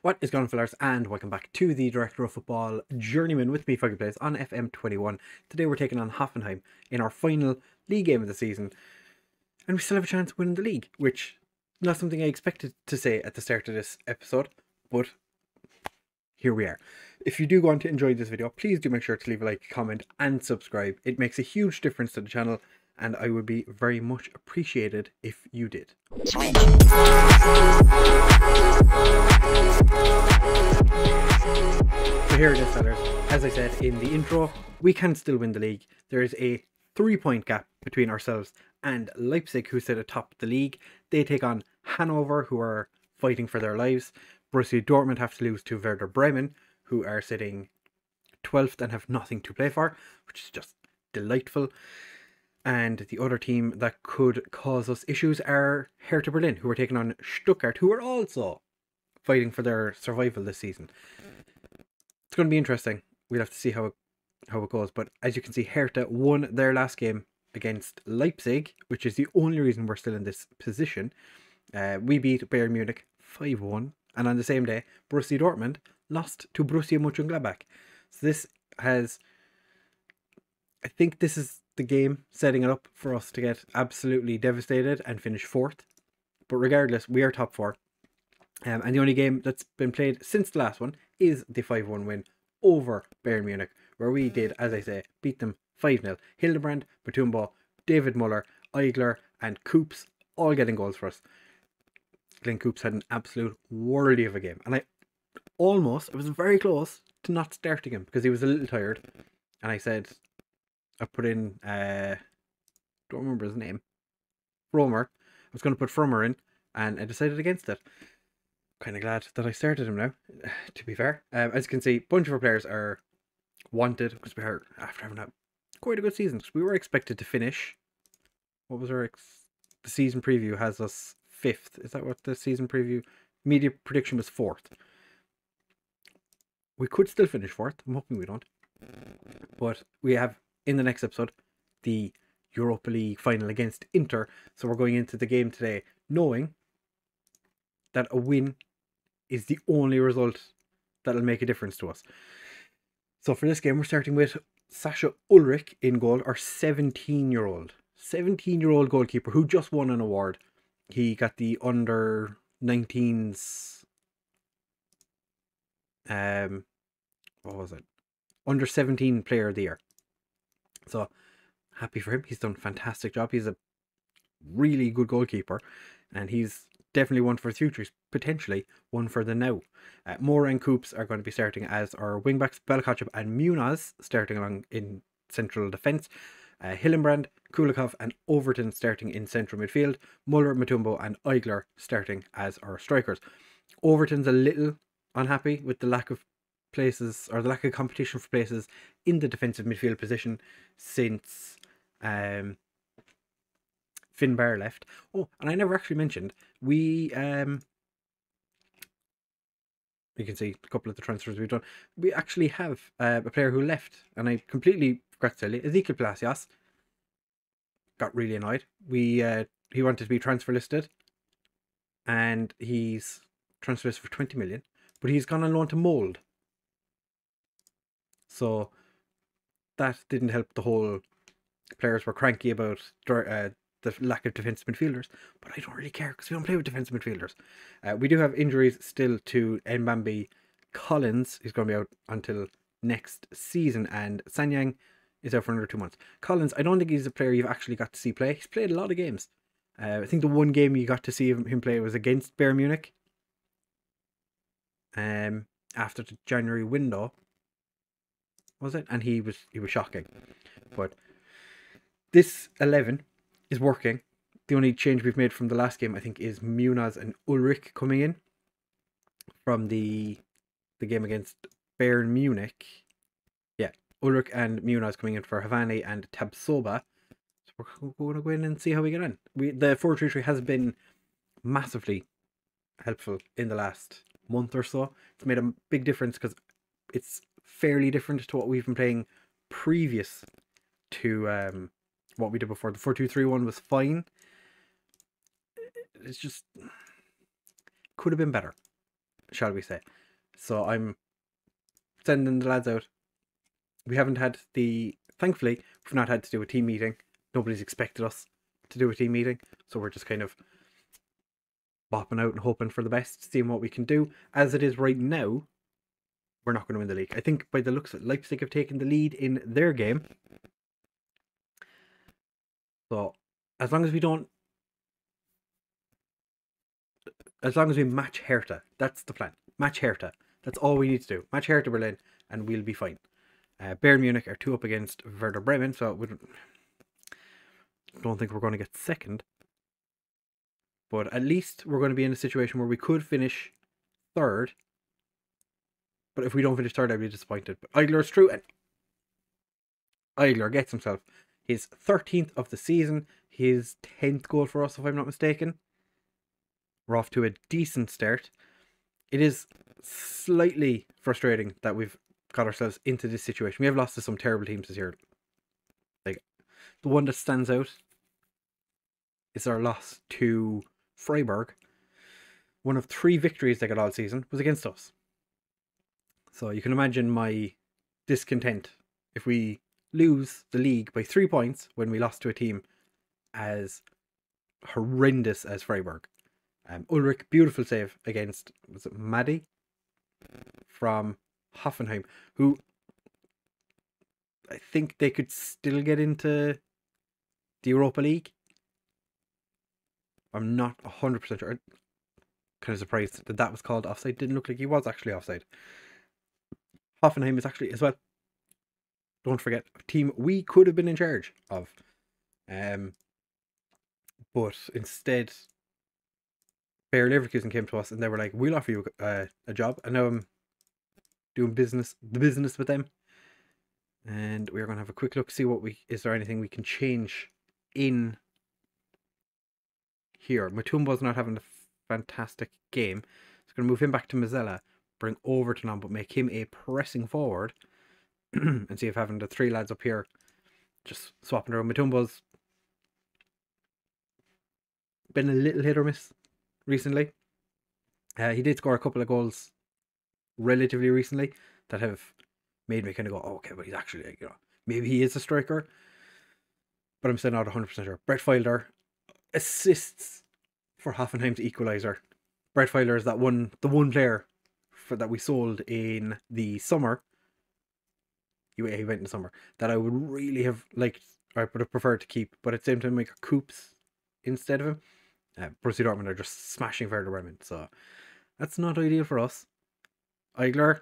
What is going on, fellas, and welcome back to the Director of Football Journeyman with me, FoggyPlays, on FM21. Today we're taking on Hoffenheim in our final league game of the season, and we still have a chance of winning the league, which is not something I expected to say at the start of this episode, but here we are. If you do want to enjoy this video, please do make sure to leave a like, comment, and subscribe. It makes a huge difference to the channel, and I would be very much appreciated if you did. So here it is, fellas. As I said in the intro, we can still win the league. There is a 3-point gap between ourselves and Leipzig, who sit atop the league. They take on Hanover, who are fighting for their lives. Borussia Dortmund have to lose to Werder Bremen, who are sitting 12th and have nothing to play for, which is just delightful. And the other team that could cause us issues are Hertha Berlin, who are taking on Stuttgart, who are also fighting for their survival this season. It's going to be interesting. We'll have to see how it goes. But as you can see, Hertha won their last game against Leipzig, which is the only reason we're still in this position. We beat Bayern Munich 5-1. And on the same day, Borussia Dortmund lost to Borussia Mönchengladbach. So this has... I think this is the game setting it up for us to get absolutely devastated and finish 4th. But regardless, we are top 4. And the only game that's been played since the last one is the 5-1 win over Bayern Munich, where we did, as I say, beat them 5-0. Hildebrand, Batumbo, David Muller, Eigler and Coops all getting goals for us. Glenn Coops had an absolute worldie of a game. And I was very close to not starting him because he was a little tired. And I said... I put in, don't remember his name, Fromer. I was going to put Fromer in, and I decided against it. Kind of glad that I started him now, to be fair. As you can see, a bunch of our players are wanted, because we are, after having had quite a good season. We were expected to finish, what was our, the season preview has us 5th. Is that what the season preview, media prediction was 4th. We could still finish 4th, I'm hoping we don't. But we have, in the next episode, the Europa League final against Inter. So we're going into the game today knowing that a win is the only result that'll make a difference to us. So for this game, we're starting with Sascha Ulrich in goal, our 17-year-old goalkeeper who just won an award. He got the under 19s, what was it? Under 17 player of the year. So, happy for him. He's done a fantastic job. He's a really good goalkeeper. And he's definitely one for the future. He's potentially one for the now. Moura and Coops are going to be starting as our wingbacks. Belkacep and Munoz starting along in central defence. Hillenbrand, Kulikov and Overton starting in central midfield. Muller, Mutumbo and Eigler starting as our strikers. Overton's a little unhappy with the lack of places, or the lack of competition for places in the defensive midfield position since Finn Barr left. Oh, and I never actually mentioned, you can see a couple of the transfers we've done. We actually have a player who left, and I completely forgot to tell you, Ezekiel Palacios got really annoyed. He wanted to be transfer listed, and he's transfer listed for 20 million, but he's gone on loan to Mold. So that didn't help. The whole players were cranky about the lack of defensive midfielders, but I don't really care because we don't play with defensive midfielders. We do have injuries still to Mbambi. Collins is going to be out until next season, and Sanyang is out for another 2 months. Collins, I don't think he's a player you've actually got to see play. He's played a lot of games. I think the one game you got to see him play was against Bayern Munich. After the January window. Was it? And he was shocking. But this 11 is working. The only change we've made from the last game, I think, is Munoz and Ulrich coming in from the game against Bayern Munich. Yeah, Ulrich and Munoz coming in for Havani and Tabsoba. So we're going to go in and see how we get on. The 4-3-3 has been massively helpful in the last month or so. It's made a big difference because it's fairly different to what we've been playing previous to what we did before. The 4-2-3-1 was fine. It's just could have been better. shall we say. So I'm sending the lads out. We haven't had thankfully, we've not had to do a team meeting. Nobody's expected us to do a team meeting. So we're just kind of bopping out and hoping for the best, seeing what we can do. As it is right now, we're not going to win the league. I think by the looks of it, Leipzig have taken the lead in their game. So as long as we match Hertha, that's the plan. Match Hertha. That's all we need to do. Match Hertha Berlin, and we'll be fine. Bayern Munich are 2 up against Werder Bremen, so we don't think we're going to get second. But at least we're going to be in a situation where we could finish third. But if we don't finish third, I'd be disappointed. But Eigler's through, and Eigler gets himself his 13th of the season, his 10th goal for us, if I'm not mistaken. We're off to a decent start. It is slightly frustrating that we've got ourselves into this situation. We have lost to some terrible teams this year. Like, the one that stands out is our loss to Freiburg. One of 3 victories they got all season was against us. So you can imagine my discontent if we lose the league by 3 points when we lost to a team as horrendous as Freiburg. Ulrich, beautiful save against, was it Maddie from Hoffenheim, who I think they could still get into the Europa League. I'm not 100% sure. Kind of surprised that was called offside. Didn't look like he was actually offside. Hoffenheim is actually as well. Don't forget, a team we could have been in charge of. But instead, Bayer Leverkusen came to us and they were like, we'll offer you a job. And now I'm doing the business with them. And we're going to have a quick look, see is there anything we can change in here. Mutumbo's not having a fantastic game. So going to move him back to Mazzella, bring Overton on, but make him a pressing forward. And see if having the 3 lads up here just swapping around. Mutumbo's been a little hit or miss recently. He did score a couple of goals relatively recently that have made me kind of go, oh, okay, but he's actually, maybe he is a striker. But I'm still not 100% sure. Brett Fielder assists for Hoffenheim's equaliser. Brett Fielder is the one player that we sold in the summer. He went in the summer that I would really have liked, or I would have preferred to keep, but at the same time we got Coops instead of him. Borussia Dortmund are just smashing Werder Bremen, so that's not ideal for us. Eigler,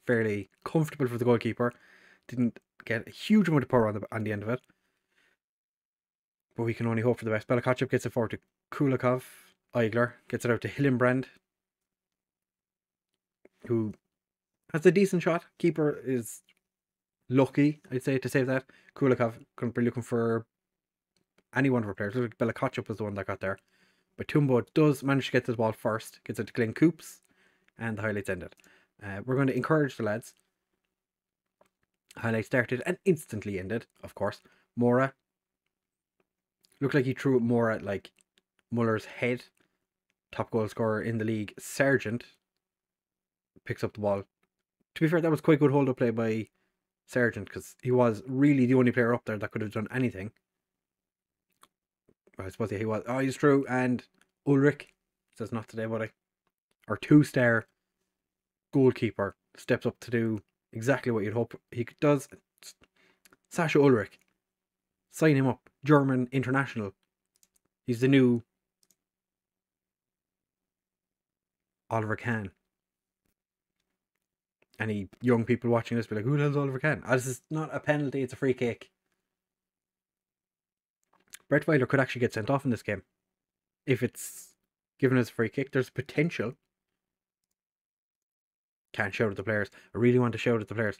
fairly comfortable for the goalkeeper. Didn't get a huge amount of power on the end of it, but we can only hope for the best. Belakacep gets it forward to Kulikov. Eigler gets it out to Hillenbrand, who has a decent shot. Keeper is lucky, I'd say, to save that. Kulikov couldn't be looking for any one of our players. Like Belakacep was the one that got there. But Tumbo does manage to get the ball first, gets it to Glenn Coops, and the highlights ended. We're going to encourage the lads. Highlight started and instantly ended, of course. Mora looked like he threw it more at like Muller's head. Top goal scorer in the league, Sargent, picks up the ball. To be fair, that was quite good hold-up play by Sargent, because he was really the only player up there that could have done anything. Well, I suppose he was. Oh, he's true. And Ulrich says not today, but our 2-star goalkeeper steps up to do exactly what you'd hope he does. Sasha Ulrich. Sign him up. German international. He's the new Oliver Kahn. Any young people watching this be like, who the hell's Oliver Kahn? This is not a penalty, it's a free kick. Brett Weiler could actually get sent off in this game. If it's given as a free kick, there's potential. Can't shout at the players. I really want to shout at the players.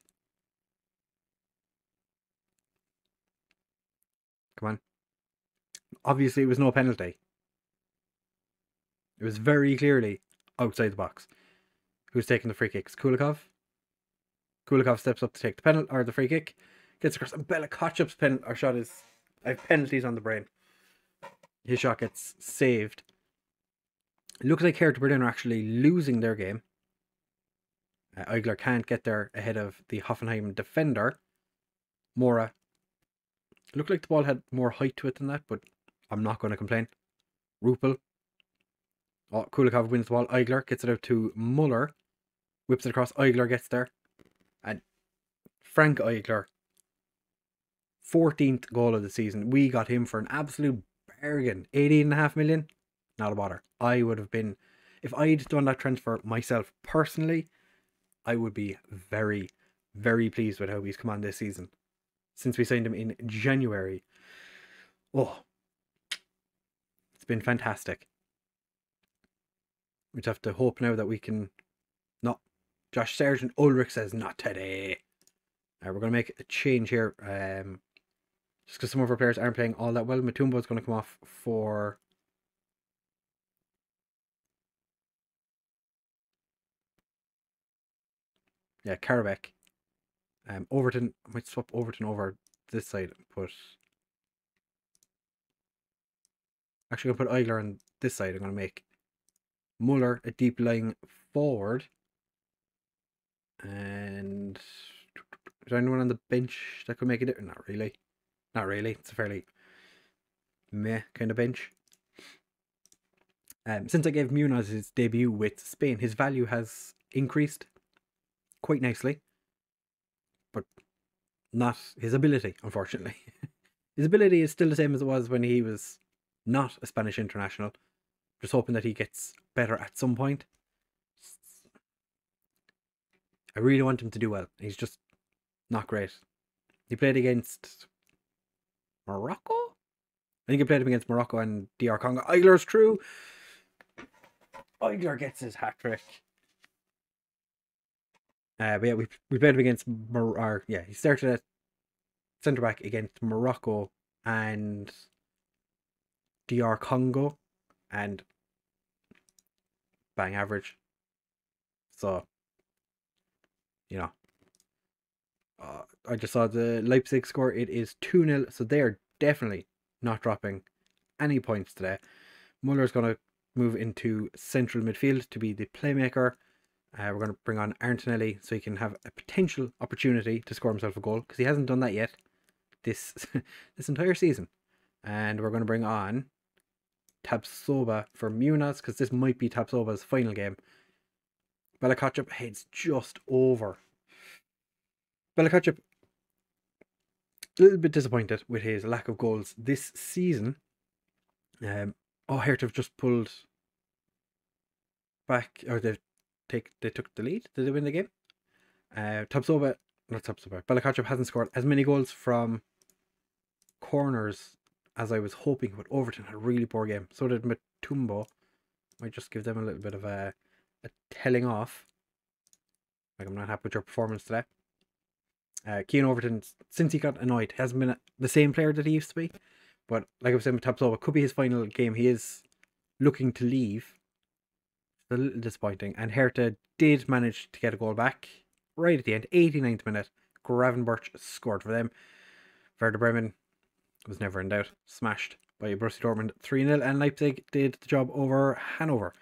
Come on. Obviously, it was no penalty. It was very clearly outside the box. Who's taking the free kicks? Kulikov. Kulikov steps up to take the penalty or the free kick. Gets across. And Belakacev's shot is. I have penalties on the brain. His shot gets saved It looks like Hertha Berlin are actually losing their game. Eigler can't get there ahead of the Hoffenheim defender, Mora. It looked like the ball had more height to it than that, but I'm not going to complain. Rupel. Oh, Kulikov wins the ball. Eigler gets it out to Muller. Whips it across. Eigler gets there. And Frank Eigler, 14th goal of the season. We got him for an absolute bargain. 18.5 million. Not a bother. I would have been, if I'd done that transfer myself personally, I would be very, very pleased with how he's come on this season. Since we signed him in January. Oh, it's been fantastic. We just have to hope now that we can not. Josh Sargent Ulrich says not today. We're going to make a change here. Just because some of our players aren't playing all that well. Matumbo is going to come off for. Yeah, Karabek. Overton. I might swap Overton over this side. Put. Actually, I'm going to put Eigler on this side. I'm going to make Muller a deep lying forward. And is there anyone on the bench that could make it? Not really. Not really. It's a fairly meh kind of bench. Since I gave Munoz his debut with Spain, his value has increased quite nicely. But not his ability, unfortunately. His ability is still the same as it was when he was not a Spanish international. Just hoping that he gets better at some point. I really want him to do well. He's just not great. He played against Morocco? I think he played him against Morocco and DR Congo. Eigler's true. Eigler gets his hat-trick. But yeah, we played him against he started at centre back against Morocco and DR Congo, and bang average. So, you know, I just saw the Leipzig score. It is 2-0, so they are definitely not dropping any points today. Muller's going to move into central midfield to be the playmaker. We're going to bring on Antonelli so he can have a potential opportunity to score himself a goal, because he hasn't done that yet this entire season. And we're going to bring on Tabsoba for Munoz, because this might be Tabsoba's final game. Belakotchap heads just over. Belakotchap, a little bit disappointed with his lack of goals this season. Hertha have just pulled back, or they took the lead. Did they win the game? Belakotchap hasn't scored as many goals from corners as I was hoping, but Overton had a really poor game. So did Matumbo. Might just give them a little bit of a telling off. Like, I'm not happy with your performance today. Keane Overton, since he got annoyed, hasn't been the same player that he used to be. But like I was saying with Tabsoba, it could be his final game. He is looking to leave. It's a little disappointing. And Hertha did manage to get a goal back right at the end, 89th minute. Gravenberch scored for them. Werder Bremen was never in doubt. Smashed by Borussia Dortmund 3-0, and Leipzig did the job over Hanover.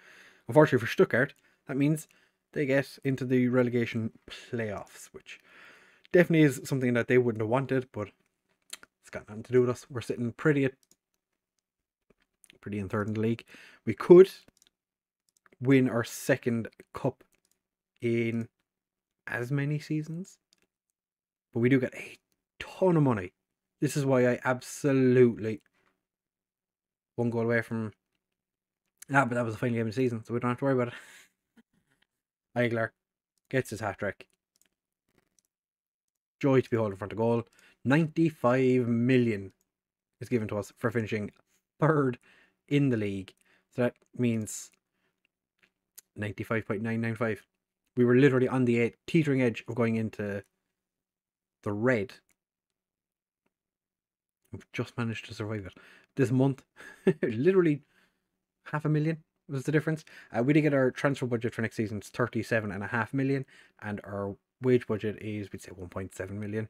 Unfortunately for Stuttgart, that means they get into the relegation playoffs, which definitely is something that they wouldn't have wanted, but it's got nothing to do with us. We're sitting pretty in third in the league. We could win our second cup in as many seasons, but we do get a ton of money. This is why I absolutely one goal away from. But that was the final game of the season, so we don't have to worry about it. Eigler gets his hat-trick. Joy to behold in front of goal. 95 million is given to us for finishing third in the league. So that means 95.995. We were literally on the teetering edge of going into the red. We've just managed to survive it. This month, literally 500,000 was the difference. We did get our transfer budget for next season. It's 37.5 million, and our wage budget is, we'd say, 1.7 million.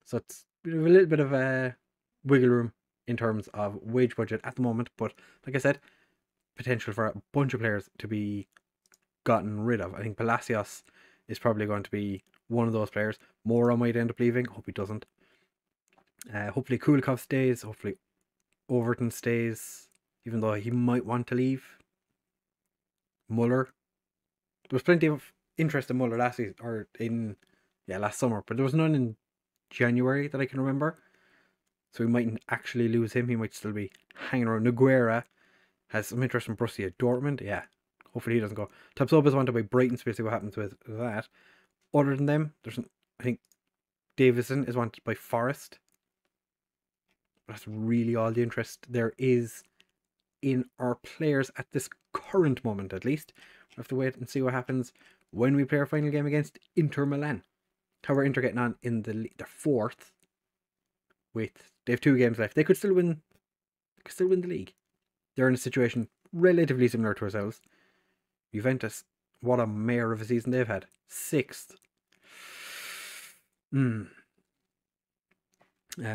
So it's a little bit of a wiggle room in terms of wage budget at the moment. But like I said, potential for a bunch of players to be gotten rid of. I think Palacios is probably going to be one of those players. Mora might end up leaving. Hope he doesn't. Hopefully Kulikov stays. Hopefully Overton stays, even though he might want to leave. Muller. There was plenty of interest in Muller last season, or last summer, but there was none in January that I can remember. So we mightn't actually lose him. He might still be hanging around. Nogueira has some interest in Borussia Dortmund. Yeah, hopefully he doesn't go. Tapsoba is wanted by Brighton, so we'll see what happens with that. Other than them, I think Davison is wanted by Forest. That's really all the interest there is in our players at this current moment, at least. We'll have to wait and see what happens when we play our final game against Inter Milan. How are Inter getting on in the they're fourth. They have 2 games left. They could still win. The league. They're in a situation relatively similar to ourselves. Juventus, what a mare of a season they've had. 6th.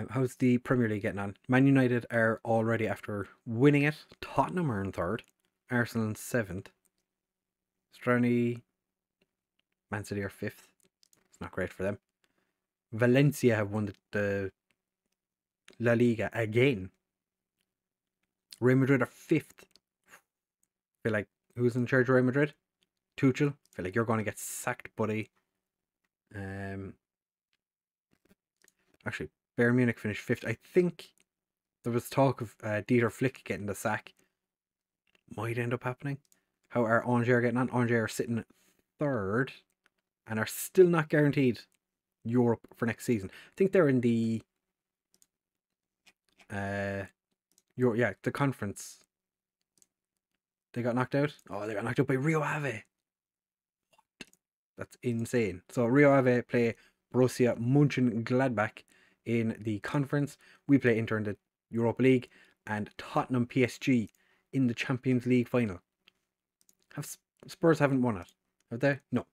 How's the Premier League getting on? Man United are already after winning it. Tottenham are in 3rd. Arsenal in 7th. Strani, Man City are 5th. It's not great for them. Valencia have won the La Liga again. Real Madrid are 5th. Feel like, who's in charge of Real Madrid? Tuchel. Feel like you're going to get sacked, buddy. Actually, Bayern Munich finished 5th. I think there was talk of Dieter Flick getting the sack. Might end up happening. How are Angers getting on? Angers are sitting 3rd and are still not guaranteed Europe for next season. I think they're in the the conference. They got knocked out. Oh, they got knocked out by Rio Ave. What? That's insane. So Rio Ave play Borussia Mönchengladbach in the conference. We play Inter in the Europa League, and Tottenham PSG in the Champions League final. Spurs haven't won it, have they? No.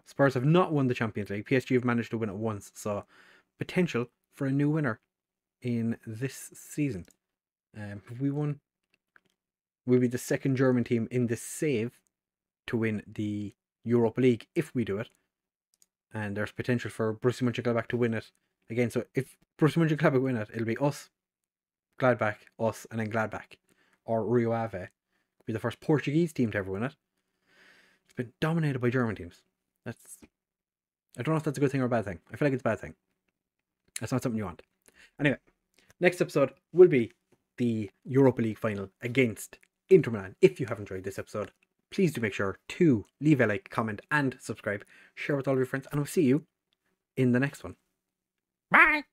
Spurs have not won the Champions League. PSG have managed to win it once, so potential for a new winner in this season. Have we won? We'll be the 2nd German team in this save to win the Europa League if we do it. And there's potential for Borussia Mönchengladbach to win it again. So if Borussia Mönchengladbach win it, it'll be us, Gladbach, us, and then Gladbach. Or Rio Ave. It'll be the first Portuguese team to ever win it. It's been dominated by German teams. I don't know if that's a good thing or a bad thing. I feel like it's a bad thing. That's not something you want. Anyway, next episode will be the Europa League final against Inter Milan. If you have enjoyed this episode, please do make sure to leave a like, comment, and subscribe. Share with all of your friends, and I'll see you in the next one. Bye!